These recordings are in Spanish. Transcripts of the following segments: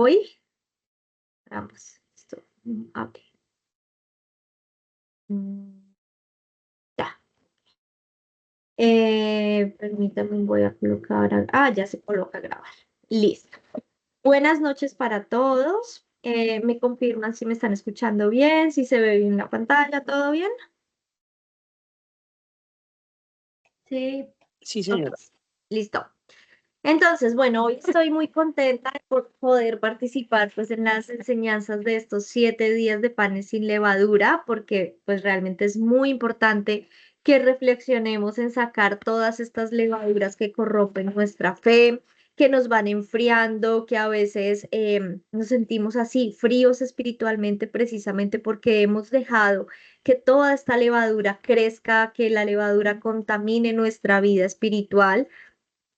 hoy. Vamos, esto, ok. Ya. Permítame, voy a colocar. Ya se coloca a grabar. Listo. Buenas noches para todos. ¿Me confirman si me están escuchando bien? Si se ve bien la pantalla, ¿todo bien? Sí. Sí, Ok, señora. listo. Entonces, bueno, hoy estoy muy contenta por poder participar pues en las enseñanzas de estos 7 días de panes sin levadura, porque pues realmente es muy importante que reflexionemos en sacar todas estas levaduras que corrompen nuestra fe, que nos van enfriando, que a veces nos sentimos así fríos espiritualmente precisamente porque hemos dejado que toda esta levadura crezca, que la levadura contamine nuestra vida espiritual.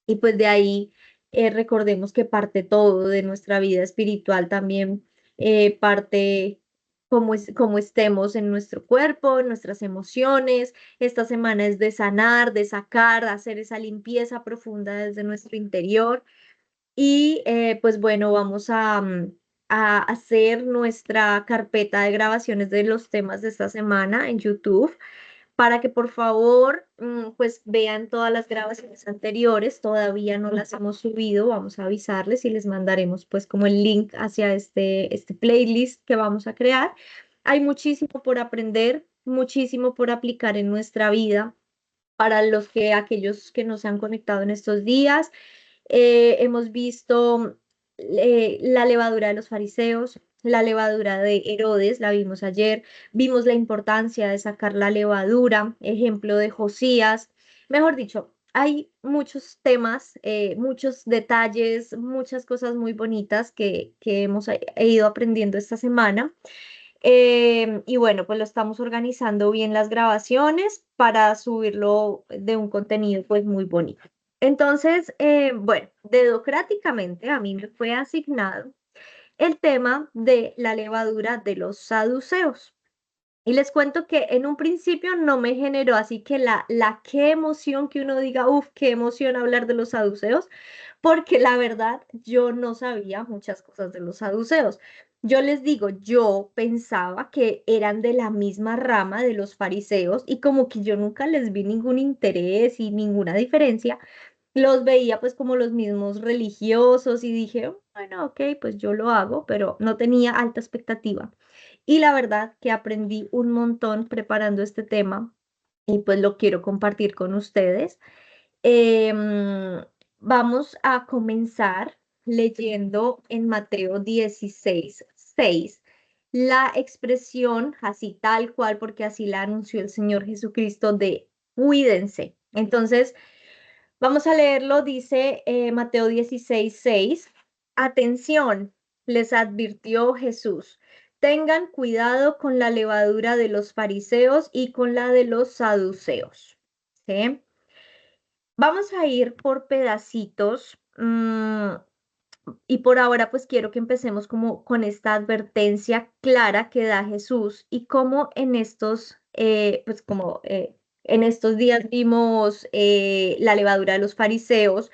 Y pues de ahí recordemos que parte todo de nuestra vida espiritual también, parte cómo estemos en nuestro cuerpo, en nuestras emociones. Esta semana es de sanar, de sacar, de hacer esa limpieza profunda desde nuestro interior. Y pues bueno, vamos a hacer nuestra carpeta de grabaciones de los temas de esta semana en YouTube para que por favor pues vean todas las grabaciones anteriores. Todavía no las hemos subido, vamos a avisarles y les mandaremos pues como el link hacia este playlist que vamos a crear. Hay muchísimo por aprender, muchísimo por aplicar en nuestra vida para aquellos que nos han conectado en estos días. Hemos visto la levadura de los fariseos, la levadura de Herodes, la vimos ayer, vimos la importancia de sacar la levadura, ejemplo de Josías. Mejor dicho, hay muchos temas, muchos detalles, muchas cosas muy bonitas que hemos ido aprendiendo esta semana. Y bueno, pues lo estamos organizando bien las grabaciones para subirlo de un contenido pues muy bonito. Entonces, bueno, dedocráticamente a mí me fue asignado el tema de la levadura de los saduceos. Y les cuento que en un principio no me generó así que la qué emoción que uno diga, uff, qué emoción hablar de los saduceos, porque la verdad yo no sabía muchas cosas de los saduceos. Yo les digo, yo pensaba que eran de la misma rama de los fariseos y como que yo nunca les vi ningún interés y ninguna diferencia. Los veía pues como los mismos religiosos y dije, bueno, ok, pues yo lo hago, pero no tenía alta expectativa. Y la verdad que aprendí un montón preparando este tema y pues lo quiero compartir con ustedes. Vamos a comenzar leyendo en Mateo 16:6 la expresión así tal cual, porque así la anunció el Señor Jesucristo de cuídense. Entonces, vamos a leerlo, dice Mateo 16:6. Atención, les advirtió Jesús. Tengan cuidado con la levadura de los fariseos y con la de los saduceos. ¿Sí? Vamos a ir por pedacitos y por ahora pues quiero que empecemos como con esta advertencia clara que da Jesús y cómo en estos, pues como en estos días vimos la levadura de los fariseos.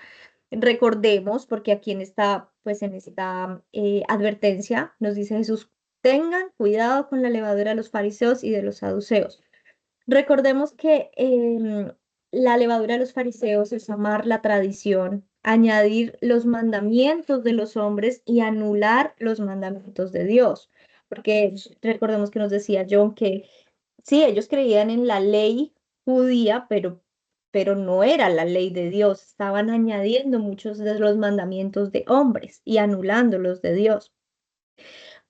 Recordemos, porque aquí en esta, pues en esta advertencia nos dice Jesús, tengan cuidado con la levadura de los fariseos y de los saduceos. Recordemos que la levadura de los fariseos es amar la tradición, añadir los mandamientos de los hombres y anular los mandamientos de Dios. Porque recordemos que nos decía John que sí, ellos creían en la ley judía, pero no era la ley de Dios. Estaban añadiendo muchos de los mandamientos de hombres y anulando los de Dios.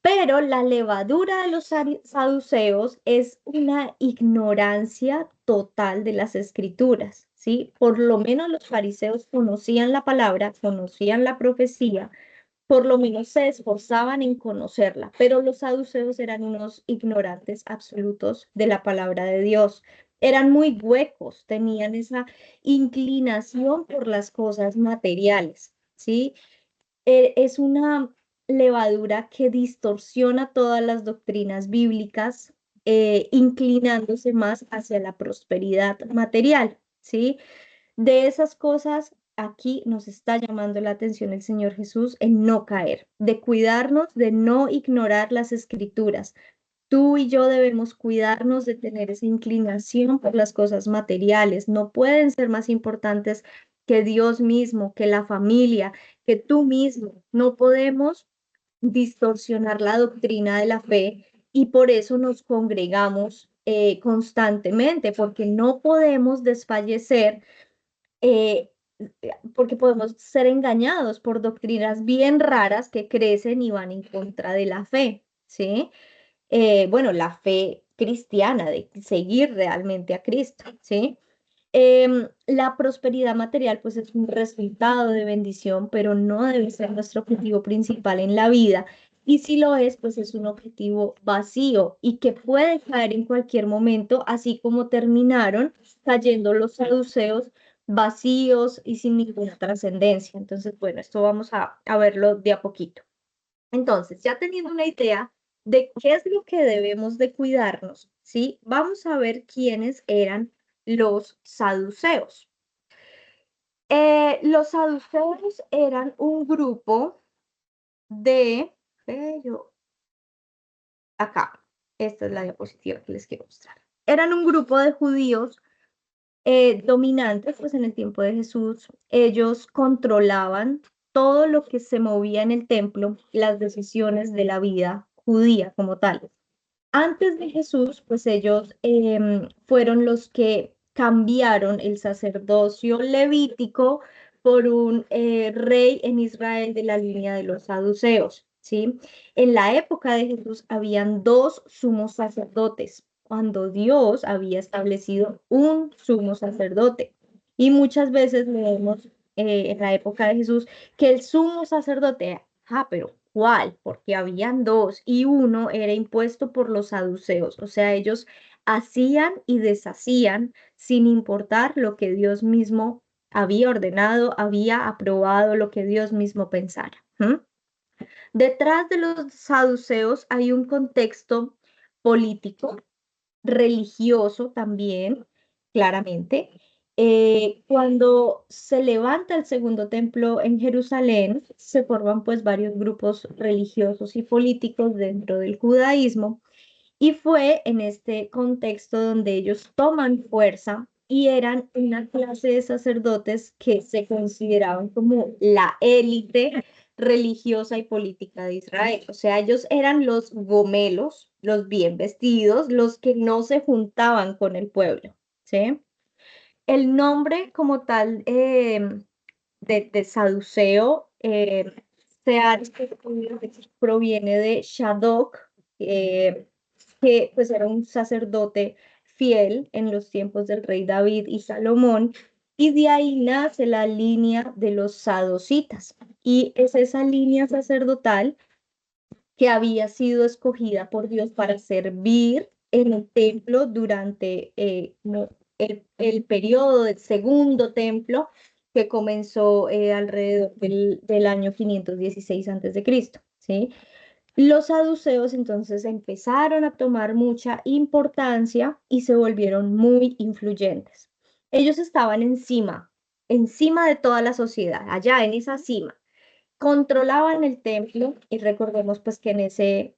Pero la levadura de los saduceos es una ignorancia total de las escrituras, ¿sí? Por lo menos los fariseos conocían la palabra, conocían la profecía, por lo menos se esforzaban en conocerla, pero los saduceos eran unos ignorantes absolutos de la palabra de Dios. Eran muy huecos, tenían esa inclinación por las cosas materiales, ¿sí? Es una levadura que distorsiona todas las doctrinas bíblicas, inclinándose más hacia la prosperidad material, ¿sí? De esas cosas aquí nos está llamando la atención el Señor Jesús en no caer, de cuidarnos, de no ignorar las escrituras. Tú y yo debemos cuidarnos de tener esa inclinación por las cosas materiales. No pueden ser más importantes que Dios mismo, que la familia, que tú mismo. No podemos distorsionar la doctrina de la fe y por eso nos congregamos constantemente, porque no podemos desfallecer, eh, porque podemos ser engañados por doctrinas bien raras que crecen y van en contra de la fe, ¿sí? Bueno, la fe cristiana, de seguir realmente a Cristo, ¿sí? La prosperidad material, pues es un resultado de bendición, pero no debe ser nuestro objetivo principal en la vida. Y si lo es, pues es un objetivo vacío y que puede caer en cualquier momento, así como terminaron cayendo los saduceos vacíos y sin ninguna trascendencia. Entonces, bueno, esto vamos a verlo de a poquito. Entonces, ya teniendo una idea de qué es lo que debemos de cuidarnos, ¿sí? Vamos a ver quiénes eran los saduceos. Los saduceos eran un grupo de, acá, esta es la diapositiva que les quiero mostrar. Eran un grupo de judíos dominantes, pues en el tiempo de Jesús, ellos controlaban todo lo que se movía en el templo, las decisiones de la vida judía como tal. Antes de Jesús, pues ellos fueron los que cambiaron el sacerdocio levítico por un rey en Israel de la línea de los saduceos, ¿sí? En la época de Jesús habían dos sumos sacerdotes, cuando Dios había establecido un sumo sacerdote. Y muchas veces leemos en la época de Jesús que el sumo sacerdote, pero ¿cuál? Porque habían dos y uno era impuesto por los saduceos, o sea, ellos hacían y deshacían sin importar lo que Dios mismo había ordenado, había aprobado, lo que Dios mismo pensara. Detrás de los saduceos hay un contexto político, religioso también, claramente. Cuando se levanta el segundo templo en Jerusalén, se forman pues varios grupos religiosos y políticos dentro del judaísmo y fue en este contexto donde ellos toman fuerza y eran una clase de sacerdotes que se consideraban como la élite religiosa y política de Israel. O sea, ellos eran los gomelos, los bien vestidos, los que no se juntaban con el pueblo, ¿sí? El nombre como tal de saduceo se ha estudiado que proviene de Shadok, eh, que pues era un sacerdote fiel en los tiempos del rey David y Salomón, y de ahí nace la línea de los sadocitas. Y es esa línea sacerdotal que había sido escogida por Dios para servir en el templo durante como el periodo del segundo templo que comenzó alrededor del año 516 a.C., ¿sí? Los saduceos entonces empezaron a tomar mucha importancia y se volvieron muy influyentes. Ellos estaban encima de toda la sociedad, allá en esa cima. Controlaban el templo y recordemos pues que en ese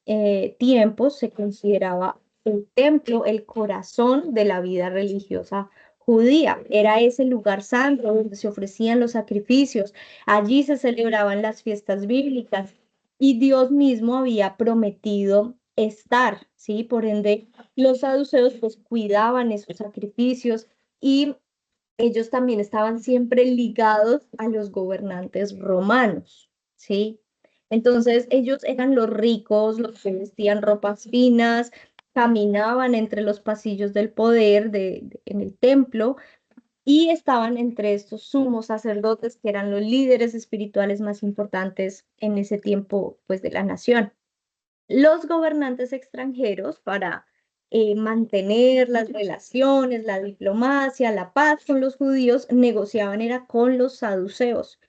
tiempo se consideraba el templo el corazón de la vida religiosa judía. Era ese lugar santo donde se ofrecían los sacrificios. Allí se celebraban las fiestas bíblicas y Dios mismo había prometido estar, ¿sí? Por ende, los saduceos pues cuidaban esos sacrificios y ellos también estaban siempre ligados a los gobernantes romanos, ¿sí? Entonces ellos eran los ricos, los que vestían ropas finas, caminaban entre los pasillos del poder en el templo y estaban entre estos sumos sacerdotes que eran los líderes espirituales más importantes en ese tiempo, pues, de la nación. Los gobernantes extranjeros para mantener las relaciones, la diplomacia, la paz con los judíos, negociaban era con los saduceos.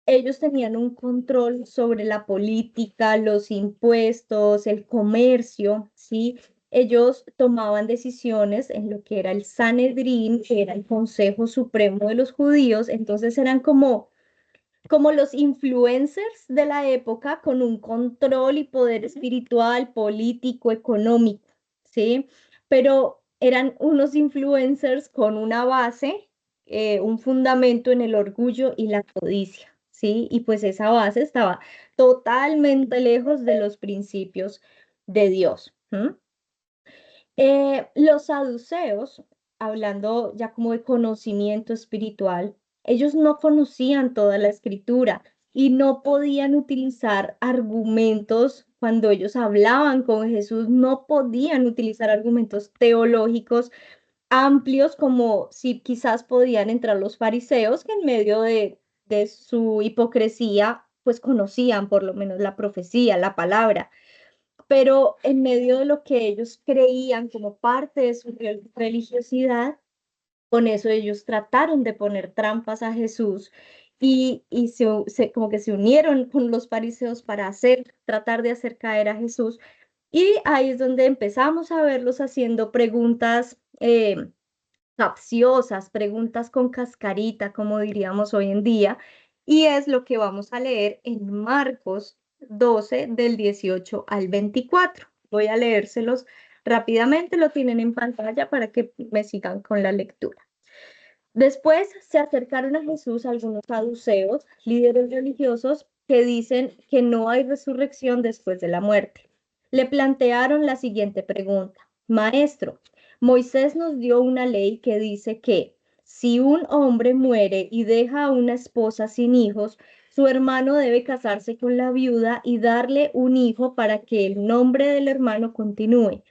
Ellos tenían un control sobre la política, los impuestos, el comercio, ¿sí? ellos tomaban decisiones en lo que era el Sanedrín, que era el Consejo Supremo de los Judíos. Entonces eran como los influencers de la época con un control y poder espiritual, político, económico, ¿sí? Pero eran unos influencers con una base, un fundamento en el orgullo y la codicia, ¿sí? Y pues esa base estaba totalmente lejos de los principios de Dios. Los saduceos, hablando ya como de conocimiento espiritual, ellos no conocían toda la escritura y no podían utilizar argumentos cuando ellos hablaban con Jesús, no podían utilizar argumentos teológicos amplios como si quizás podían entrar los fariseos que en medio de su hipocresía pues conocían por lo menos la profecía, la palabra, pero en medio de lo que ellos creían como parte de su religiosidad, con eso ellos trataron de poner trampas a Jesús y como que se unieron con los fariseos para tratar de hacer caer a Jesús. Y ahí es donde empezamos a verlos haciendo preguntas capciosas, preguntas con cascarita, como diríamos hoy en día, y es lo que vamos a leer en Marcos 12 del 18 al 24. Voy a leérselos rápidamente, lo tienen en pantalla para que me sigan con la lectura. Después se acercaron a Jesús algunos saduceos, líderes religiosos, que dicen que no hay resurrección después de la muerte. Le plantearon la siguiente pregunta: Maestro, Moisés nos dio una ley que dice que si un hombre muere y deja a una esposa sin hijos, su hermano debe casarse con la viuda y darle un hijo para que el nombre del hermano continúe.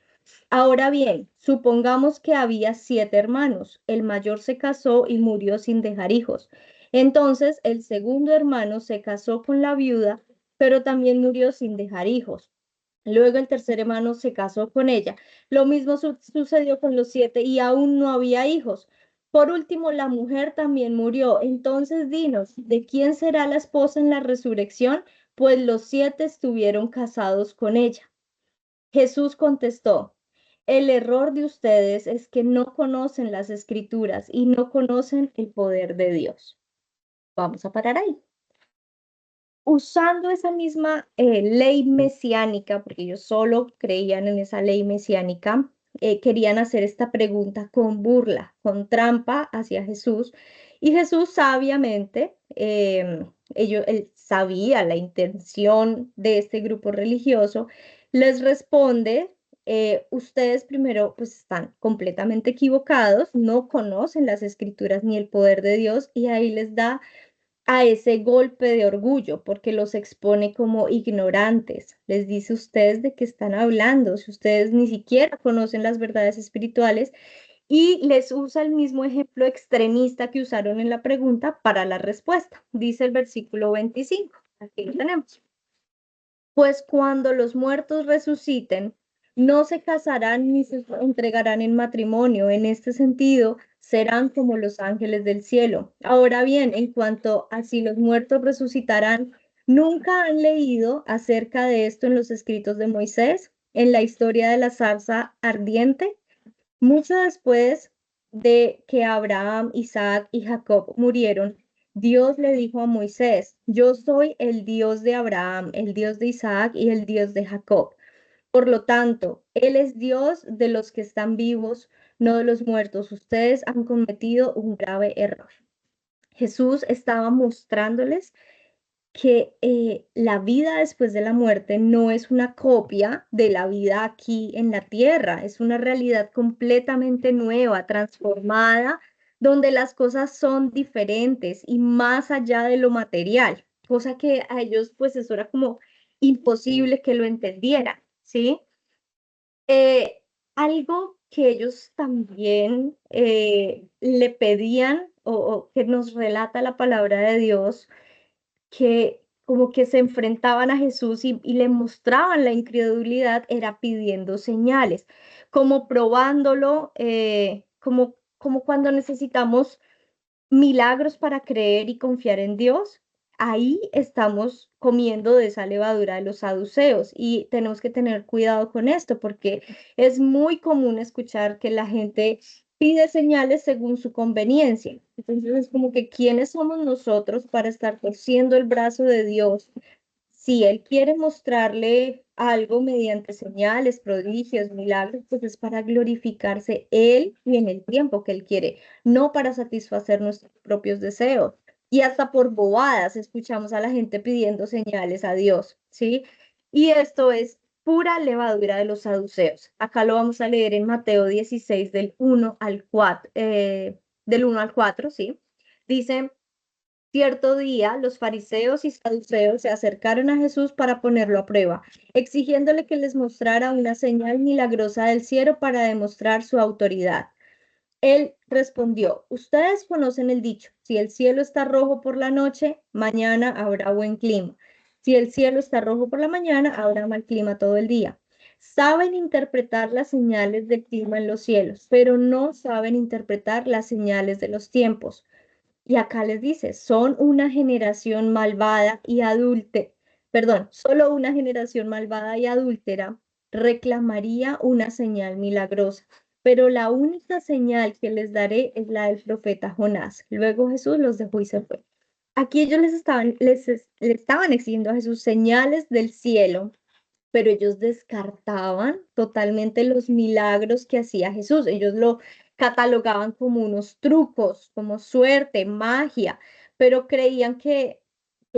Ahora bien, supongamos que había 7 hermanos. El mayor se casó y murió sin dejar hijos. Entonces, el segundo hermano se casó con la viuda, pero también murió sin dejar hijos. Luego el tercer hermano se casó con ella. Lo mismo sucedió con los 7 y aún no había hijos. Por último, la mujer también murió. Entonces, dinos, ¿de quién será la esposa en la resurrección? Pues los 7 estuvieron casados con ella. Jesús contestó: el error de ustedes es que no conocen las escrituras y no conocen el poder de Dios. Vamos a parar ahí. Usando esa misma ley mesiánica, porque ellos solo creían en esa ley mesiánica, querían hacer esta pregunta con burla, con trampa hacia Jesús. Y Jesús sabiamente, él sabía la intención de este grupo religioso, les responde: ustedes primero pues están completamente equivocados, no conocen las escrituras ni el poder de Dios, y ahí les da a ese golpe de orgullo, porque los expone como ignorantes. Les dice: ustedes de qué están hablando, si ustedes ni siquiera conocen las verdades espirituales, y les usa el mismo ejemplo extremista que usaron en la pregunta para la respuesta. Dice el versículo 25. Aquí lo tenemos. Pues cuando los muertos resuciten, no se casarán ni se entregarán en matrimonio. En este sentido, serán como los ángeles del cielo. Ahora bien, en cuanto a si los muertos resucitarán, ¿nunca han leído acerca de esto en los escritos de Moisés, en la historia de la zarza ardiente? Mucho después de que Abraham, Isaac y Jacob murieron, Dios le dijo a Moisés: yo soy el Dios de Abraham, el Dios de Isaac y el Dios de Jacob. Por lo tanto, Él es Dios de los que están vivos, no de los muertos. Ustedes han cometido un grave error. Jesús estaba mostrándoles que la vida después de la muerte no es una copia de la vida aquí en la tierra, es una realidad completamente nueva, transformada, donde las cosas son diferentes y más allá de lo material, cosa que a ellos pues eso era como imposible que lo entendieran, ¿sí? Eh, Algo que ellos también le pedían o que nos relata la palabra de Dios, que como que se enfrentaban a Jesús y le mostraban la incredulidad, era pidiendo señales, como probándolo, como cuando necesitamos milagros para creer y confiar en Dios. ahí estamos comiendo de esa levadura de los saduceos y tenemos que tener cuidado con esto porque es muy común escuchar que la gente pide señales según su conveniencia. Entonces es como que ¿quiénes somos nosotros para estar torciendo el brazo de Dios? Si Él quiere mostrarle algo mediante señales, prodigios, milagros, pues es para glorificarse Él y en el tiempo que Él quiere, no para satisfacer nuestros propios deseos. Y hasta por bobadas escuchamos a la gente pidiendo señales a Dios, ¿sí? Y esto es pura levadura de los saduceos. Acá lo vamos a leer en Mateo 16 del 1 al 4, ¿sí? Dice, cierto día, los fariseos y saduceos se acercaron a Jesús para ponerlo a prueba, exigiéndole que les mostrara una señal milagrosa del cielo para demostrar su autoridad. Él respondió, ustedes conocen el dicho, si el cielo está rojo por la noche, mañana habrá buen clima. Si el cielo está rojo por la mañana, habrá mal clima todo el día. Saben interpretar las señales del clima en los cielos, pero no saben interpretar las señales de los tiempos. Y acá les dice, son una generación malvada y perdón, solo una generación malvada y adúltera reclamaría una señal milagrosa, pero la única señal que les daré es la del profeta Jonás. Luego Jesús los dejó y se fue. Aquí ellos le estaban exigiendo a Jesús señales del cielo, pero ellos descartaban totalmente los milagros que hacía Jesús. Ellos lo catalogaban como unos trucos, como suerte, magia, pero creían que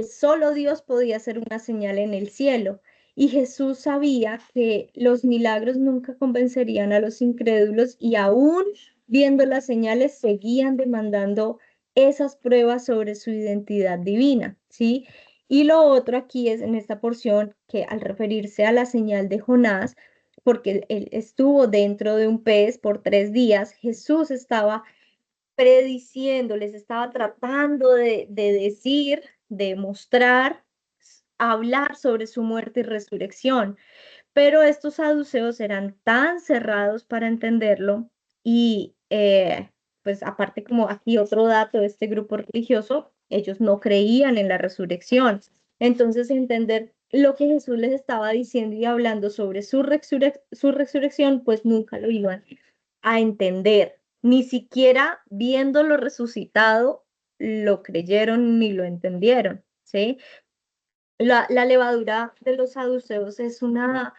solo Dios podía hacer una señal en el cielo. Y Jesús sabía que los milagros nunca convencerían a los incrédulos y aún viendo las señales seguían demandando esas pruebas sobre su identidad divina, ¿sí? Y lo otro aquí es en esta porción que al referirse a la señal de Jonás, porque él estuvo dentro de un pez por 3 días, Jesús estaba prediciendo, les estaba tratando de decir, de mostrar, hablar sobre su muerte y resurrección. Pero estos saduceos eran tan cerrados para entenderlo y pues aparte como aquí otro dato de este grupo religioso, ellos no creían en la resurrección. Entonces entender lo que Jesús les estaba diciendo y hablando sobre su resurrección, pues nunca lo iban a entender. Ni siquiera viéndolo resucitado, lo creyeron ni lo entendieron, ¿sí? La levadura de los saduceos es una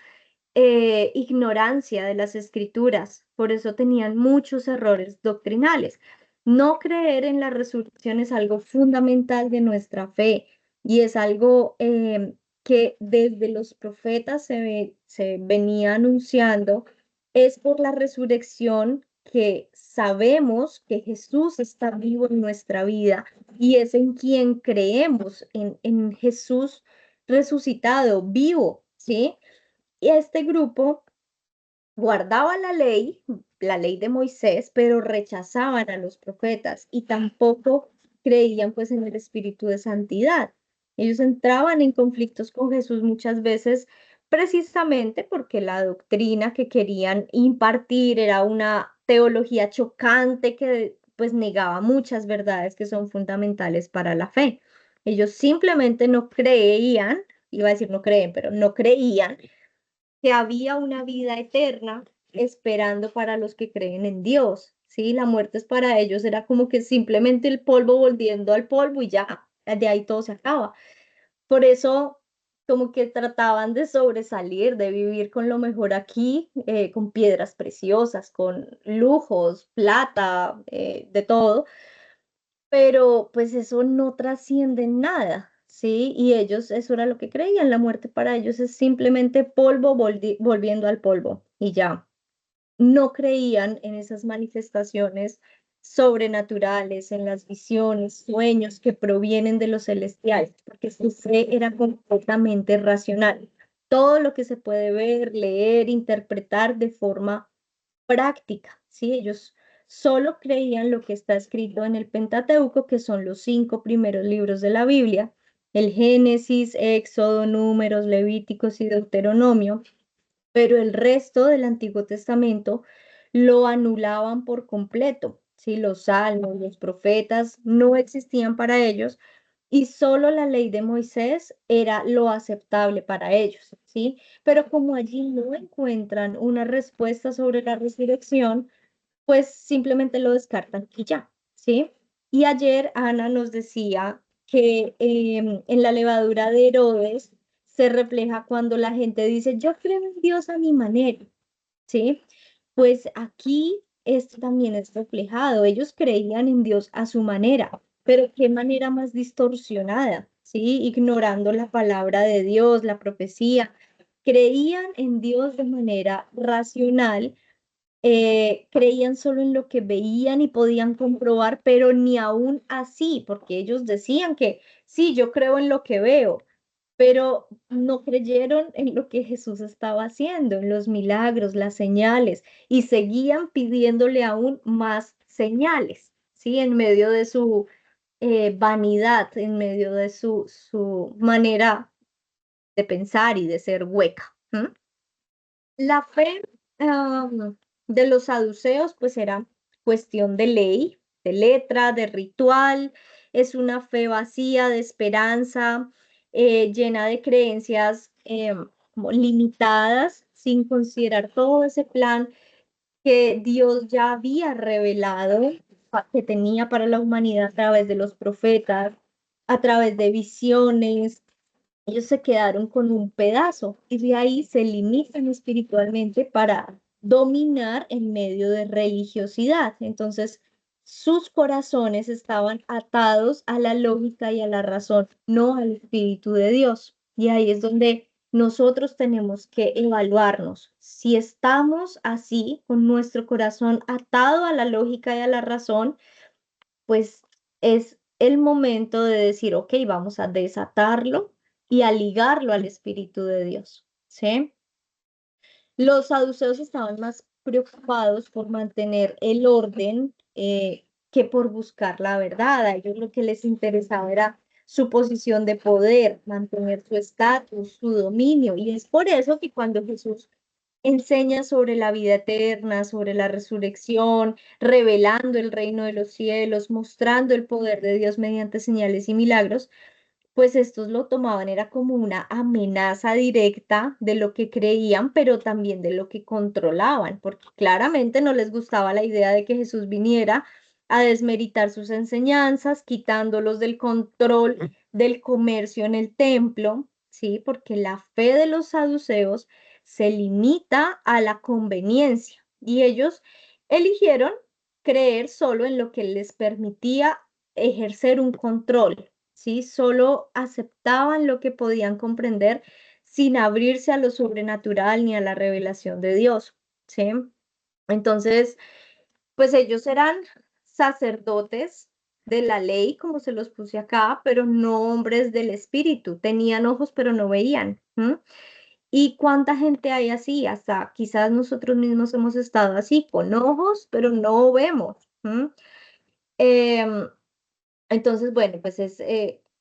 ignorancia de las escrituras, por eso tenían muchos errores doctrinales. No creer en la resurrección es algo fundamental de nuestra fe y es algo que desde los profetas se venía anunciando. Es por la resurrección que sabemos que Jesús está vivo en nuestra vida y es en quien creemos, en Jesús resucitado, vivo, ¿sí? Y este grupo guardaba la ley de Moisés, pero rechazaban a los profetas y tampoco creían pues en el espíritu de santidad. Ellos entraban en conflictos con Jesús muchas veces precisamente porque la doctrina que querían impartir era una teología chocante que pues negaba muchas verdades que son fundamentales para la fe. Ellos simplemente no creían, iba a decir no creen, pero no creían que había una vida eterna esperando para los que creen en Dios, ¿sí? La muerte es para ellos, era como que simplemente el polvo volviendo al polvo y ya, de ahí todo se acaba. Por eso, como que trataban de sobresalir, de vivir con lo mejor aquí, con piedras preciosas, con lujos, plata, de todo, pero pues eso no trasciende en nada, ¿sí? Y ellos, eso era lo que creían, la muerte para ellos es simplemente polvo volviendo al polvo y ya. No creían en esas manifestaciones sobrenaturales, en las visiones, sueños que provienen de los celestiales, porque su fe era completamente racional. Todo lo que se puede ver, leer, interpretar de forma práctica, ¿sí? Ellos solo creían lo que está escrito en el Pentateuco, que son los 5 primeros libros de la Biblia, el Génesis, Éxodo, Números, Levíticos y Deuteronomio, pero el resto del Antiguo Testamento lo anulaban por completo, ¿sí? Los salmos, los profetas no existían para ellos y solo la ley de Moisés era lo aceptable para ellos, ¿sí? Pero como allí no encuentran una respuesta sobre la resurrección, pues simplemente lo descartan y ya, ¿sí? Y ayer Ana nos decía que en la levadura de Herodes se refleja cuando la gente dice, yo creo en Dios a mi manera, ¿sí? Pues aquí esto también es reflejado. Ellos creían en Dios a su manera, pero qué manera más distorsionada, ¿sí? Ignorando la palabra de Dios, la profecía. Creían en Dios de manera racional, creían solo en lo que veían y podían comprobar, pero ni aún así, porque ellos decían que sí, yo creo en lo que veo, pero no creyeron en lo que Jesús estaba haciendo, en los milagros, las señales, y seguían pidiéndole aún más señales, ¿sí? En medio de su vanidad, en medio de su manera de pensar y de ser hueca. ¿M? La fe de los saduceos, pues era cuestión de ley, de letra, de ritual, es una fe vacía de esperanza, llena de creencias como limitadas, sin considerar todo ese plan que Dios ya había revelado, que tenía para la humanidad a través de los profetas, a través de visiones. Ellos se quedaron con un pedazo y de ahí se limitan espiritualmente para dominar en medio de religiosidad. Entonces, sus corazones estaban atados a la lógica y a la razón, no al Espíritu de Dios. Y ahí es donde nosotros tenemos que evaluarnos. Si estamos así, con nuestro corazón atado a la lógica y a la razón, pues es el momento de decir, ok, vamos a desatarlo y a ligarlo al Espíritu de Dios, ¿sí? Los saduceos estaban más preocupados por mantener el orden que por buscar la verdad. A ellos lo que les interesaba era su posición de poder, mantener su estatus, su dominio. Y es por eso que cuando Jesús enseña sobre la vida eterna, sobre la resurrección, revelando el reino de los cielos, mostrando el poder de Dios mediante señales y milagros, pues estos lo tomaban, era como una amenaza directa de lo que creían, pero también de lo que controlaban, porque claramente no les gustaba la idea de que Jesús viniera a desmeritar sus enseñanzas, quitándolos del control del comercio en el templo, ¿sí? Porque la fe de los saduceos se limita a la conveniencia y ellos eligieron creer solo en lo que les permitía ejercer un control, ¿sí? Solo aceptaban lo que podían comprender sin abrirse a lo sobrenatural ni a la revelación de Dios, ¿sí? Entonces, pues ellos eran sacerdotes de la ley, como se los puse acá, pero no hombres del espíritu. Tenían ojos, pero no veían. ¿M? ¿Y cuánta gente hay así? Hasta quizás nosotros mismos hemos estado así, con ojos, pero no vemos. ¿M? Em, entonces, bueno, pues es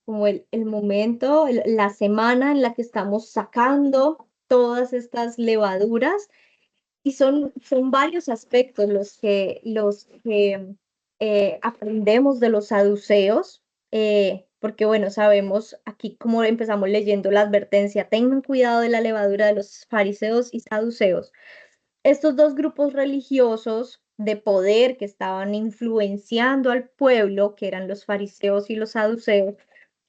como el momento, la semana en la que estamos sacando todas estas levaduras y son varios aspectos los que aprendemos de los saduceos, porque bueno, sabemos aquí como empezamos leyendo la advertencia, tengan cuidado de la levadura de los fariseos y saduceos. Estos dos grupos religiosos de poder que estaban influenciando al pueblo, que eran los fariseos y los saduceos,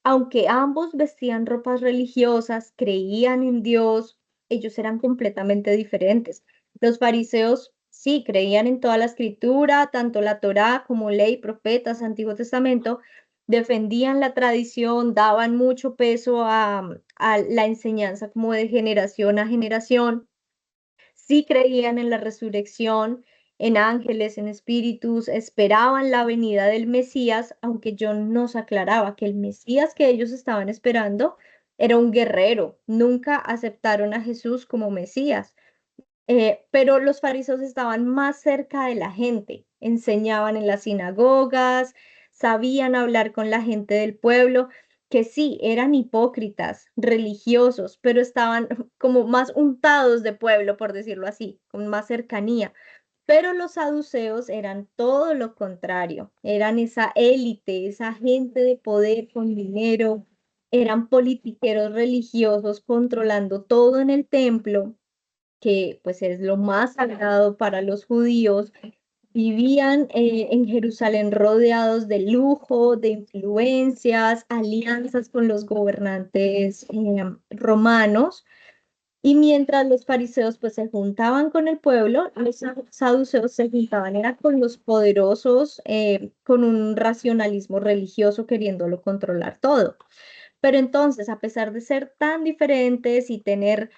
aunque ambos vestían ropas religiosas, creían en Dios, ellos eran completamente diferentes. Los fariseos sí creían en toda la escritura, tanto la Torá como ley, profetas, Antiguo Testamento, defendían la tradición, daban mucho peso a la enseñanza como de generación a generación, sí creían en la resurrección, en ángeles, en espíritus, esperaban la venida del Mesías, aunque John nos aclaraba que el Mesías que ellos estaban esperando era un guerrero. Nunca aceptaron a Jesús como Mesías. Pero los fariseos estaban más cerca de la gente, enseñaban en las sinagogas, sabían hablar con la gente del pueblo, que sí, eran hipócritas, religiosos, pero estaban como más untados de pueblo, por decirlo así, con más cercanía. Pero los saduceos eran todo lo contrario, eran esa élite, esa gente de poder con dinero, eran politiqueros religiosos controlando todo en el templo, que pues es lo más sagrado para los judíos. Vivían en Jerusalén rodeados de lujo, de influencias, alianzas con los gobernantes romanos. Y mientras los fariseos pues se juntaban con el pueblo, los saduceos se juntaban era con los poderosos, con un racionalismo religioso queriéndolo controlar todo. Pero entonces, a pesar de ser tan diferentes y tener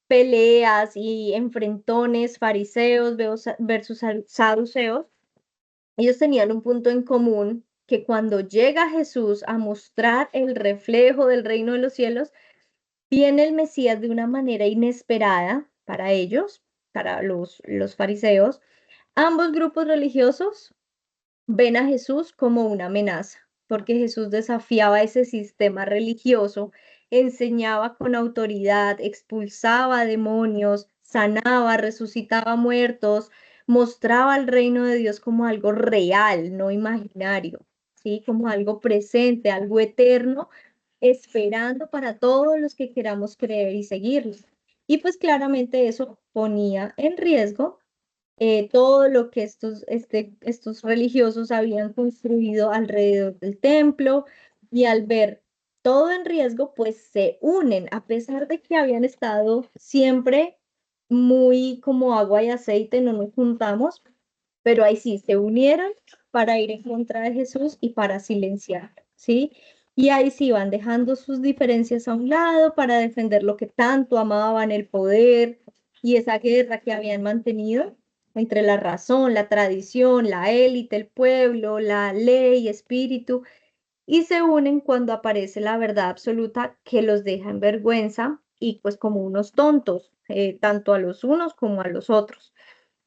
peleas y enfrentones fariseos versus saduceos, ellos tenían un punto en común que cuando llega Jesús a mostrar el reflejo del reino de los cielos, viene el Mesías de una manera inesperada para ellos, para los fariseos. Ambos grupos religiosos ven a Jesús como una amenaza, porque Jesús desafiaba ese sistema religioso, enseñaba con autoridad, expulsaba demonios, sanaba, resucitaba muertos, mostraba el reino de Dios como algo real, no imaginario, ¿sí? Como algo presente, algo eterno, esperando para todos los que queramos creer y seguirlo. Y pues claramente eso ponía en riesgo todo lo que estos religiosos habían construido alrededor del templo, y al ver todo en riesgo, pues se unen, a pesar de que habían estado siempre muy como agua y aceite, no nos juntamos, pero ahí sí se unieron para ir en contra de Jesús y para silenciar, ¿sí? Y ahí sí van dejando sus diferencias a un lado para defender lo que tanto amaban, el poder y esa guerra que habían mantenido entre la razón, la tradición, la élite, el pueblo, la ley, espíritu, y se unen cuando aparece la verdad absoluta que los deja en vergüenza y pues como unos tontos, tanto a los unos como a los otros.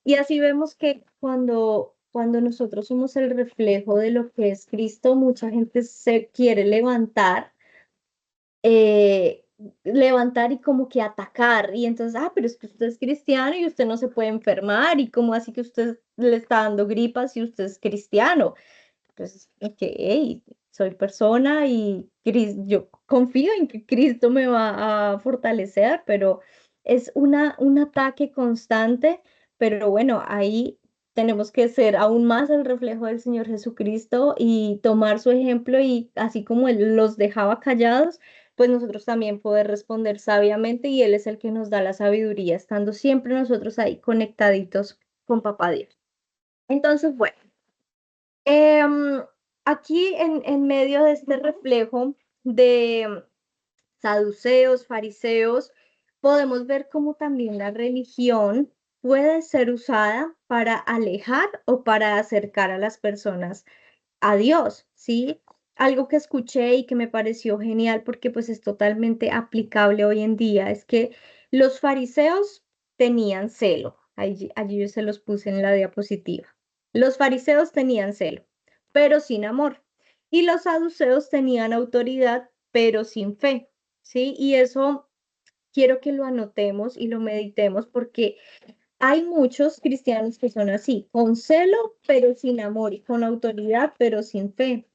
Y así vemos que cuando nosotros somos el reflejo de lo que es Cristo, mucha gente se quiere eh, levantar y como que atacar. Y entonces, pero es que usted es cristiano y usted no se puede enfermar. ¿Y cómo así que usted le está dando gripas si usted es cristiano? Pues, ok, soy persona y yo confío en que Cristo me va a fortalecer, pero es un ataque constante, pero bueno, ahí tenemos que ser aún más el reflejo del Señor Jesucristo y tomar su ejemplo y así como Él los dejaba callados, pues nosotros también poder responder sabiamente y Él es el que nos da la sabiduría, estando siempre nosotros ahí conectaditos con Papá Dios. Entonces, bueno. Em, Aquí en medio de este reflejo de saduceos, fariseos, podemos ver cómo también la religión puede ser usada para alejar o para acercar a las personas a Dios, ¿sí? Algo que escuché y que me pareció genial porque pues es totalmente aplicable hoy en día es que los fariseos tenían celo. Allí yo se los puse en la diapositiva. Los fariseos tenían celo, pero sin amor. Y los saduceos tenían autoridad, pero sin fe, ¿sí? Y eso quiero que lo anotemos y lo meditemos porque hay muchos cristianos que son así, con celo, pero sin amor, y con autoridad, pero sin fe.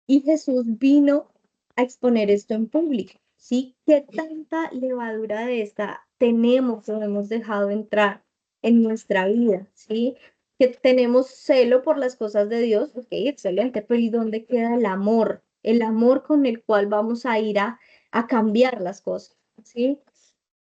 Y Jesús vino a exponer esto en público, ¿sí? ¿Qué tanta levadura de esta tenemos o hemos dejado entrar en nuestra vida, ¿sí? Que tenemos celo por las cosas de Dios, ok, excelente, pero ¿y dónde queda el amor? El amor con el cual vamos a ir a cambiar las cosas, ¿sí?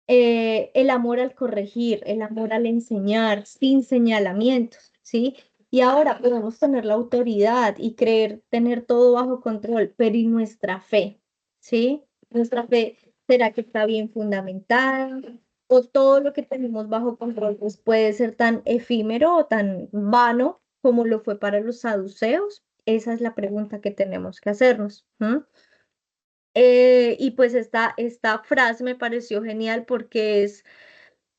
El amor al corregir, el amor al enseñar, sin señalamientos, ¿sí? Y ahora podemos tener la autoridad y creer tener todo bajo control, pero ¿y nuestra fe? ¿Sí? Nuestra fe, ¿será que está bien fundamentada? ¿O todo lo que tenemos bajo control pues puede ser tan efímero o tan vano como lo fue para los saduceos? Esa es la pregunta que tenemos que hacernos. Y pues esta frase me pareció genial porque es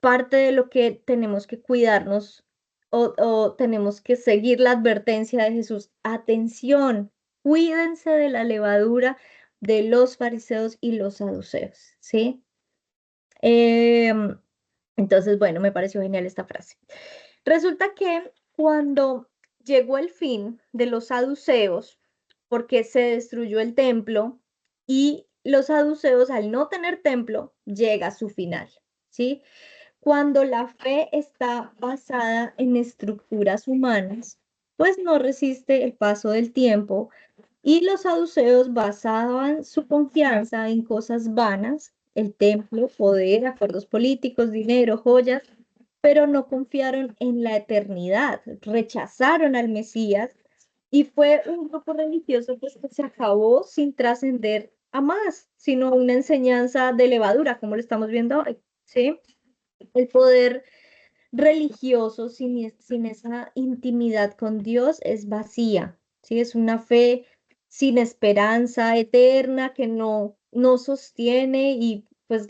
parte de lo que tenemos que cuidarnos o tenemos que seguir la advertencia de Jesús. Atención, cuídense de la levadura de los fariseos y los saduceos, ¿sí? Entonces, bueno, me pareció genial esta frase. Resulta que cuando llegó el fin de los saduceos, porque se destruyó el templo y los saduceos al no tener templo, llega a su final, ¿sí? Cuando la fe está basada en estructuras humanas, pues no resiste el paso del tiempo y los saduceos basaban su confianza en cosas vanas, el templo, poder, acuerdos políticos, dinero, joyas, pero no confiaron en la eternidad, rechazaron al Mesías y fue un grupo religioso pues, que se acabó sin trascender a más, sino una enseñanza de levadura, como lo estamos viendo hoy, ¿sí? El poder religioso sin esa intimidad con Dios es vacía, ¿sí? Es una fe sin esperanza eterna que no sostiene y pues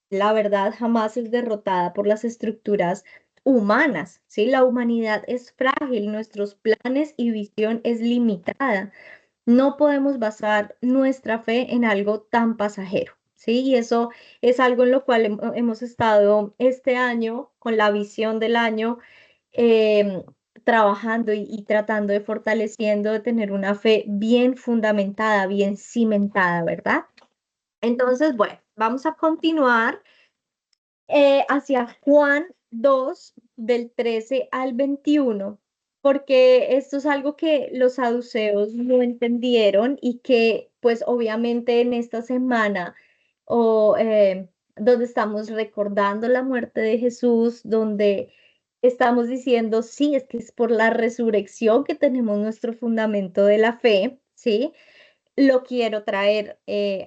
la verdad jamás es derrotada por las estructuras humanas, ¿sí? La humanidad es frágil, nuestros planes y visión es limitada. No podemos basar nuestra fe en algo tan pasajero, ¿sí? Y eso es algo en lo cual hemos estado este año con la visión del año em, trabajando y tratando de fortaleciendo, de tener una fe bien fundamentada, bien cimentada, ¿verdad? Entonces, bueno, vamos a continuar hacia Juan 2 del 13 al 21 porque esto es algo que los saduceos no entendieron y que pues obviamente en esta semana o donde estamos recordando la muerte de Jesús, donde estamos diciendo, sí, es que es por la resurrección que tenemos nuestro fundamento de la fe, ¿sí? Lo quiero traer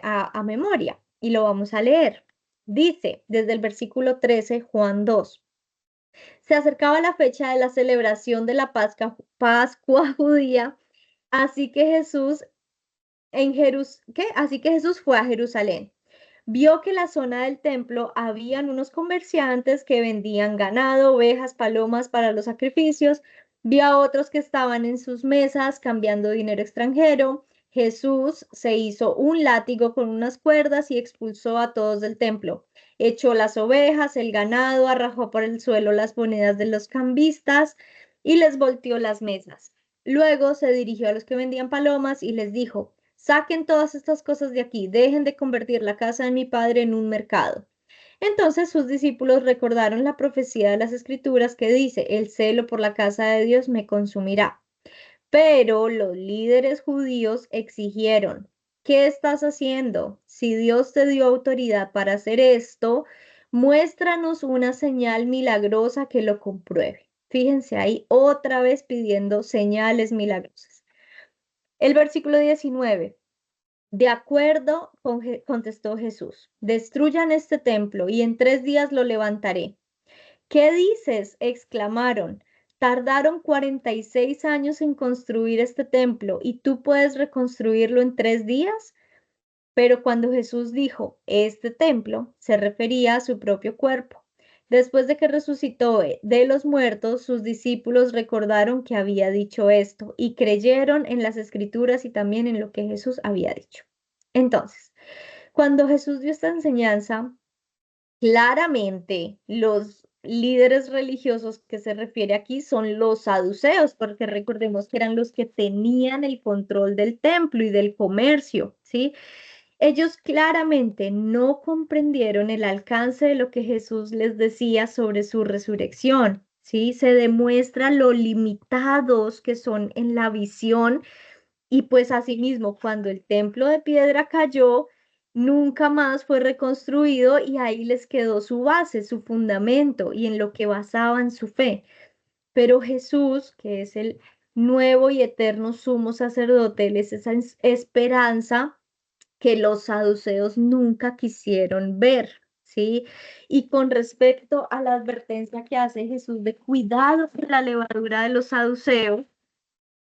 a memoria y lo vamos a leer. Dice desde el versículo 13, Juan 2. Se acercaba la fecha de la celebración de la Pascua judía, así que Jesús Así que Jesús fue a Jerusalén. Vio que en la zona del templo habían unos comerciantes que vendían ganado, ovejas, palomas para los sacrificios. Vio a otros que estaban en sus mesas cambiando dinero extranjero. Jesús se hizo un látigo con unas cuerdas y expulsó a todos del templo. Echó las ovejas, el ganado, arrojó por el suelo las monedas de los cambistas y les volteó las mesas. Luego se dirigió a los que vendían palomas y les dijo: Saquen todas estas cosas de aquí, dejen de convertir la casa de mi padre en un mercado. Entonces sus discípulos recordaron la profecía de las Escrituras que dice: el celo por la casa de Dios me consumirá. Pero los líderes judíos exigieron: ¿qué estás haciendo? Si Dios te dio autoridad para hacer esto, muéstranos una señal milagrosa que lo compruebe. Fíjense ahí otra vez pidiendo señales milagrosas. El versículo 19. De acuerdo, contestó Jesús, destruyan este templo y en 3 días lo levantaré. ¿Qué dices? Exclamaron. Tardaron 46 años en construir este templo y tú puedes reconstruirlo en 3 días. Pero cuando Jesús dijo este templo, se refería a su propio cuerpo. Después de que resucitó de los muertos, sus discípulos recordaron que había dicho esto y creyeron en las escrituras y también en lo que Jesús había dicho. Entonces, cuando Jesús dio esta enseñanza, claramente los líderes religiosos que se refiere aquí son los saduceos, porque recordemos que eran los que tenían el control del templo y del comercio, ¿sí? Ellos claramente no comprendieron el alcance de lo que Jesús les decía sobre su resurrección, ¿sí? Se demuestra lo limitados que son en la visión y pues asimismo, cuando el templo de piedra cayó, nunca más fue reconstruido y ahí les quedó su base, su fundamento y en lo que basaban su fe. Pero Jesús, que es el nuevo y eterno sumo sacerdote, les esa esperanza que los saduceos nunca quisieron ver, ¿sí? Y con respecto a la advertencia que hace Jesús de cuidado con la levadura de los saduceos,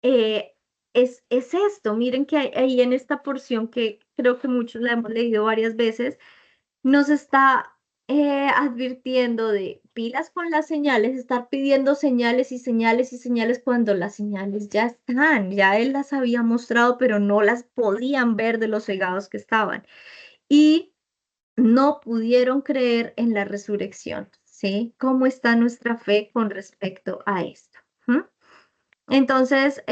eh, es esto, miren que ahí en esta porción que creo que muchos la hemos leído varias veces, nos está advirtiendo de pilas con las señales, estar pidiendo señales y señales y señales cuando las señales ya están, ya Él las había mostrado, pero no las podían ver de los cegados que estaban. Y no pudieron creer en la resurrección. ¿sí? ¿Cómo está nuestra fe con respecto a esto? ¿Mm? Entonces,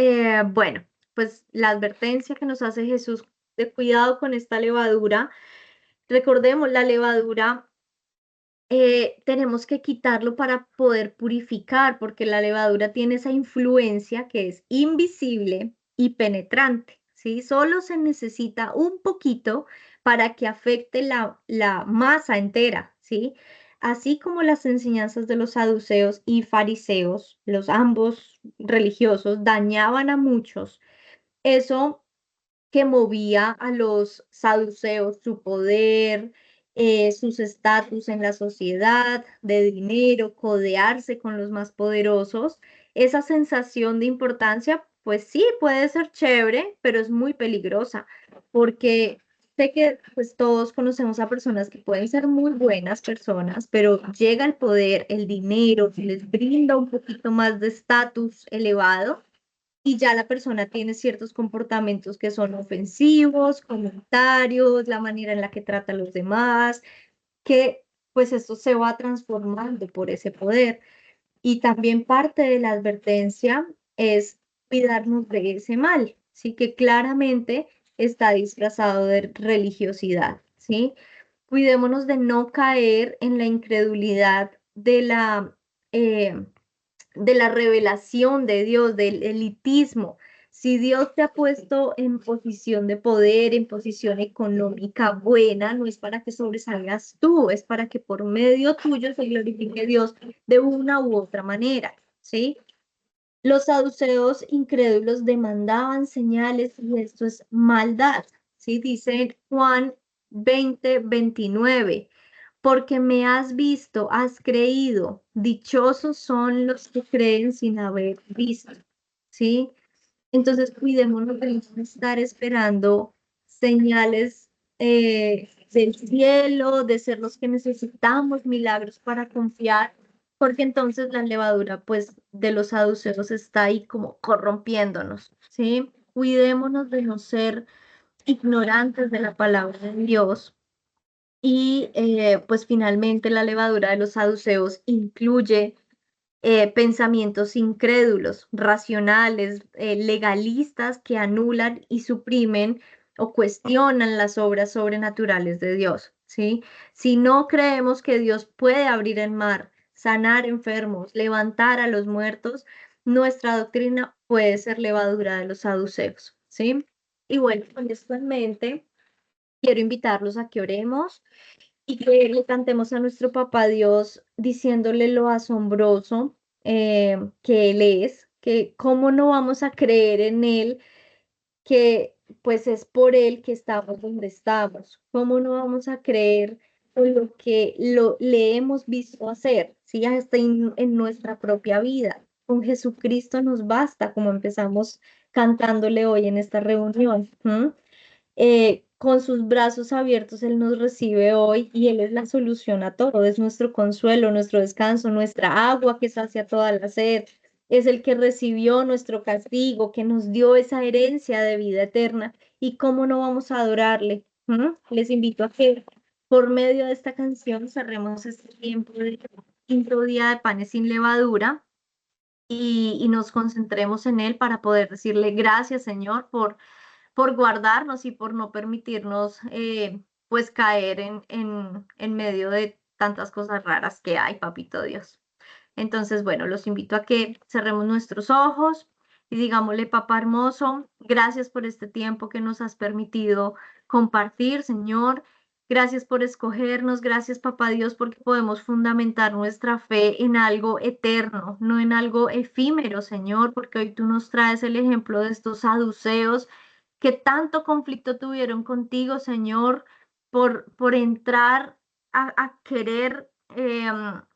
bueno, pues la advertencia que nos hace Jesús de cuidado con esta levadura. Recordemos, la levadura tenemos que quitarlo para poder purificar, porque la levadura tiene esa influencia que es invisible y penetrante, ¿sí? Solo se necesita un poquito para que afecte la masa entera, ¿sí? Así como las enseñanzas de los saduceos y fariseos, los ambos religiosos, dañaban a muchos, eso que movía a los saduceos, su poder, sus estatus en la sociedad, de dinero, codearse con los más poderosos. Esa sensación de importancia, pues sí, puede ser chévere, pero es muy peligrosa, porque sé que pues todos conocemos a personas que pueden ser muy buenas personas, pero llega el poder, el dinero, se les brinda un poquito más de estatus elevado y ya la persona tiene ciertos comportamientos que son ofensivos, comentarios, la manera en la que trata a los demás, que pues esto se va transformando por ese poder. Y también parte de la advertencia es cuidarnos de ese mal, ¿sí? Que claramente está disfrazado de religiosidad, ¿sí? Cuidémonos de no caer en la incredulidad eh, de la revelación de Dios, del elitismo. Si Dios te ha puesto en posición de poder, en posición económica buena, no es para que sobresalgas tú, es para que por medio tuyo se glorifique Dios de una u otra manera, ¿sí? Los saduceos incrédulos demandaban señales y esto es maldad, ¿sí? Dice Juan 20:29, porque me has visto, has creído, dichosos son los que creen sin haber visto, ¿sí? Entonces cuidémonos de no estar esperando señales del cielo, de ser los que necesitamos milagros para confiar, porque entonces la levadura, pues, de los saduceos está ahí como corrompiéndonos, ¿sí? Cuidémonos de no ser ignorantes de la palabra de Dios. Y pues finalmente la levadura de los saduceos incluye pensamientos incrédulos, racionales, legalistas que anulan y suprimen o cuestionan las obras sobrenaturales de Dios, ¿sí? Si no creemos que Dios puede abrir el mar, sanar enfermos, levantar a los muertos, nuestra doctrina puede ser levadura de los saduceos, ¿sí? Y bueno, con esto en mente, quiero invitarlos a que oremos y que le cantemos a nuestro papá Dios diciéndole lo asombroso que Él es, que cómo no vamos a creer en Él, que pues es por Él que estamos donde estamos, cómo no vamos a creer en lo que le hemos visto hacer, ¿sí? Hasta en nuestra propia vida. Con Jesucristo nos basta, como empezamos cantándole hoy en esta reunión. ¿M? Con sus brazos abiertos Él nos recibe hoy y Él es la solución a todo, es nuestro consuelo, nuestro descanso, nuestra agua que sacia toda la sed, es el que recibió nuestro castigo, que nos dio esa herencia de vida eterna. ¿Y cómo no vamos a adorarle? ¿Mm? Les invito a que por medio de esta canción cerremos este tiempo de quinto día de panes sin levadura y nos concentremos en Él para poder decirle gracias, Señor, por guardarnos y por no permitirnos pues caer en medio de tantas cosas raras que hay, papito Dios. Entonces, bueno, los invito a que cerremos nuestros ojos y digámosle, papá hermoso, gracias por este tiempo que nos has permitido compartir, Señor. Gracias por escogernos, gracias papá Dios porque podemos fundamentar nuestra fe en algo eterno, no en algo efímero, Señor, porque hoy tú nos traes el ejemplo de estos saduceos que tanto conflicto tuvieron contigo, Señor, por entrar a querer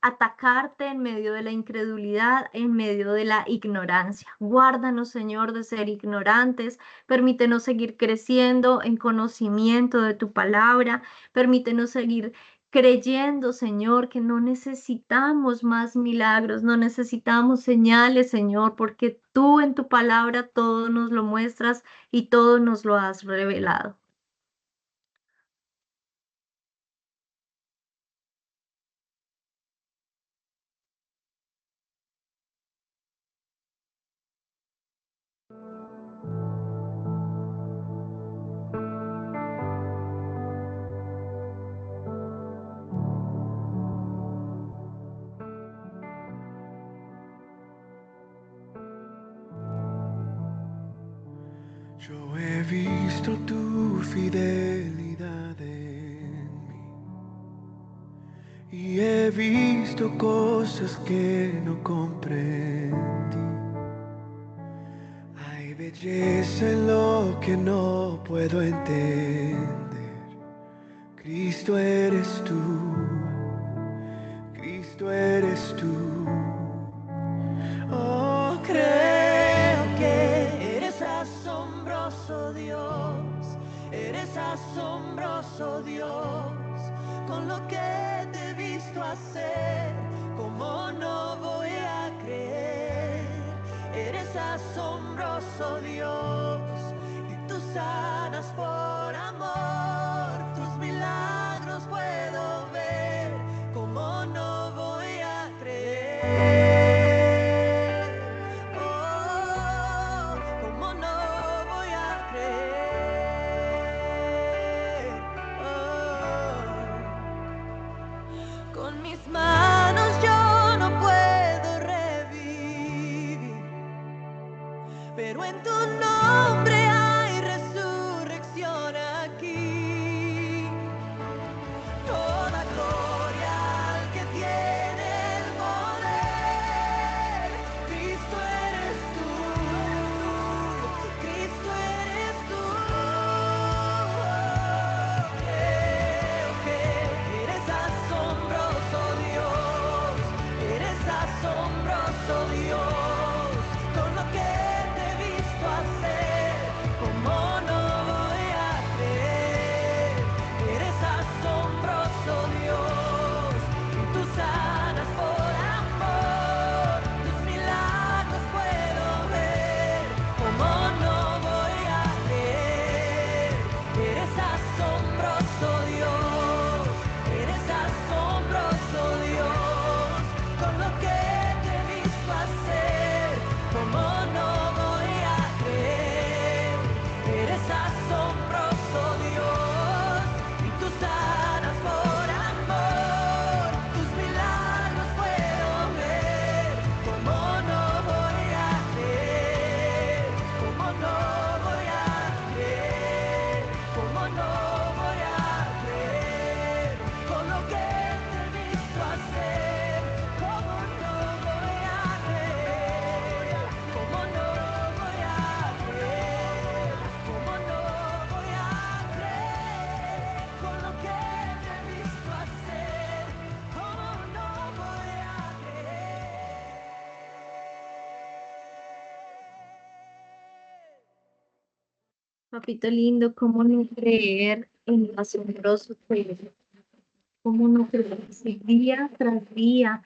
atacarte en medio de la incredulidad, en medio de la ignorancia. Guárdanos, Señor, de ser ignorantes. Permítenos seguir creciendo en conocimiento de tu palabra. Permítenos seguir creyendo, Señor, que no necesitamos más milagros, no necesitamos señales, Señor, porque tú en tu palabra todo nos lo muestras y todo nos lo has revelado. Yo he visto tu fidelidad en mí y he visto cosas que no comprendí. Hay belleza en lo que no puedo entender. Cristo eres tú, Cristo eres tú. Oh, creo que eres asombroso Dios, eres asombroso Dios, con lo que te he visto hacer, ¿cómo no voy a creer? Eres asombroso Dios, y tú sanas por amor, tus milagros puedo ver, ¿cómo no voy a creer? Oh, ¿cómo no voy a creer? Oh, con mis manos yo no puedo revivir, pero en tu nombre hay resurrección aquí. Toda gloria al que tiene el poder. Cristo eres tú, Cristo eres tú. Creo que eres asombroso Dios, eres asombroso Dios, con lo que te he visto hacer, ¿cómo no voy a creer? Eres asombroso Dios, y tú sanas por amor, tus milagros puedo ver, ¿cómo no voy a creer? Eres asombroso Dios, eres asombroso Dios, con lo que te he visto hacer, ¿cómo no voy a creer? Eres asombroso Dios, y tú sanas por amor, tus milagros puedo ver, ¿cómo no voy a creer? ¿Cómo no voy a creer? ¿Cómo no voy a creer? Con lo que te he visto hacer, ¿cómo no voy a creer? ¿Cómo no voy a creer? ¿Cómo no voy a creer? Con lo que te he visto hacer, ¿cómo no voy a creer? Papito lindo, ¿cómo no creer en lo asombroso que eres? ¿Cómo no creer si día tras día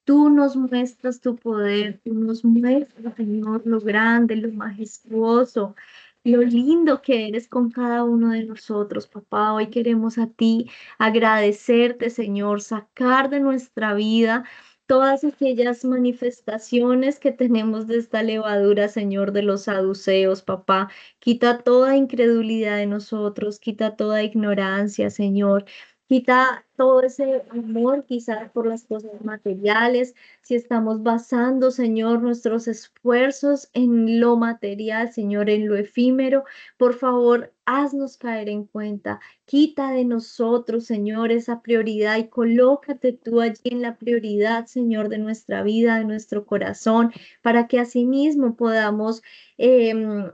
tú nos muestras tu poder, tú nos muestras, Señor, lo grande, lo majestuoso, lo lindo que eres con cada uno de nosotros, papá? Hoy queremos a ti agradecerte, Señor, sacar de nuestra vida todas aquellas manifestaciones que tenemos de esta levadura, Señor, de los saduceos, papá. Quita toda incredulidad de nosotros, quita toda ignorancia, Señor. Quita todo ese amor quizás por las cosas materiales. Si estamos basando, Señor, nuestros esfuerzos en lo material, Señor, en lo efímero, por favor, haznos caer en cuenta. Quita de nosotros, Señor, esa prioridad y colócate tú allí en la prioridad, Señor, de nuestra vida, de nuestro corazón, para que asimismo podamos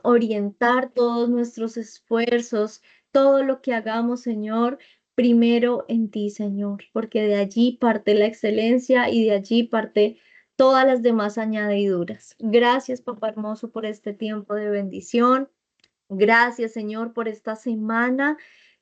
orientar todos nuestros esfuerzos, todo lo que hagamos, Señor, primero en ti, Señor, porque de allí parte la excelencia y de allí parte todas las demás añadiduras. Gracias, papá hermoso, por este tiempo de bendición. Gracias, Señor, por esta semana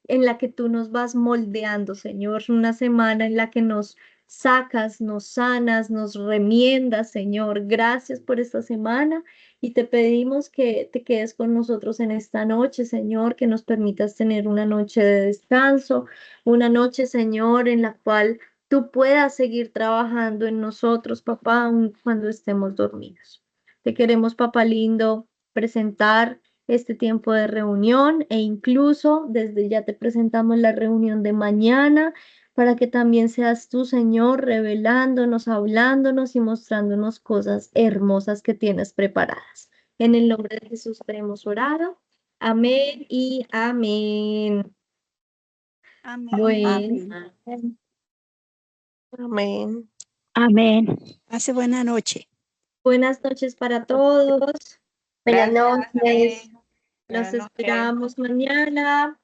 en la que tú nos vas moldeando, Señor, una semana en la que nos sacas, nos sanas, nos remiendas, Señor. Gracias por esta semana y te pedimos que te quedes con nosotros en esta noche, Señor, que nos permitas tener una noche de descanso, una noche, Señor, en la cual tú puedas seguir trabajando en nosotros, papá, aun cuando estemos dormidos. Te queremos, papá lindo, presentar este tiempo de reunión e incluso desde ya te presentamos la reunión de mañana para que también seas tú, Señor, revelándonos, hablándonos y mostrándonos cosas hermosas que tienes preparadas. En el nombre de Jesús te hemos orado. Amén y amén. Amén. Bueno, Amén. Amén. Pase buena noche. buenas noches para todos. Buenas noches. Los esperamos mañana.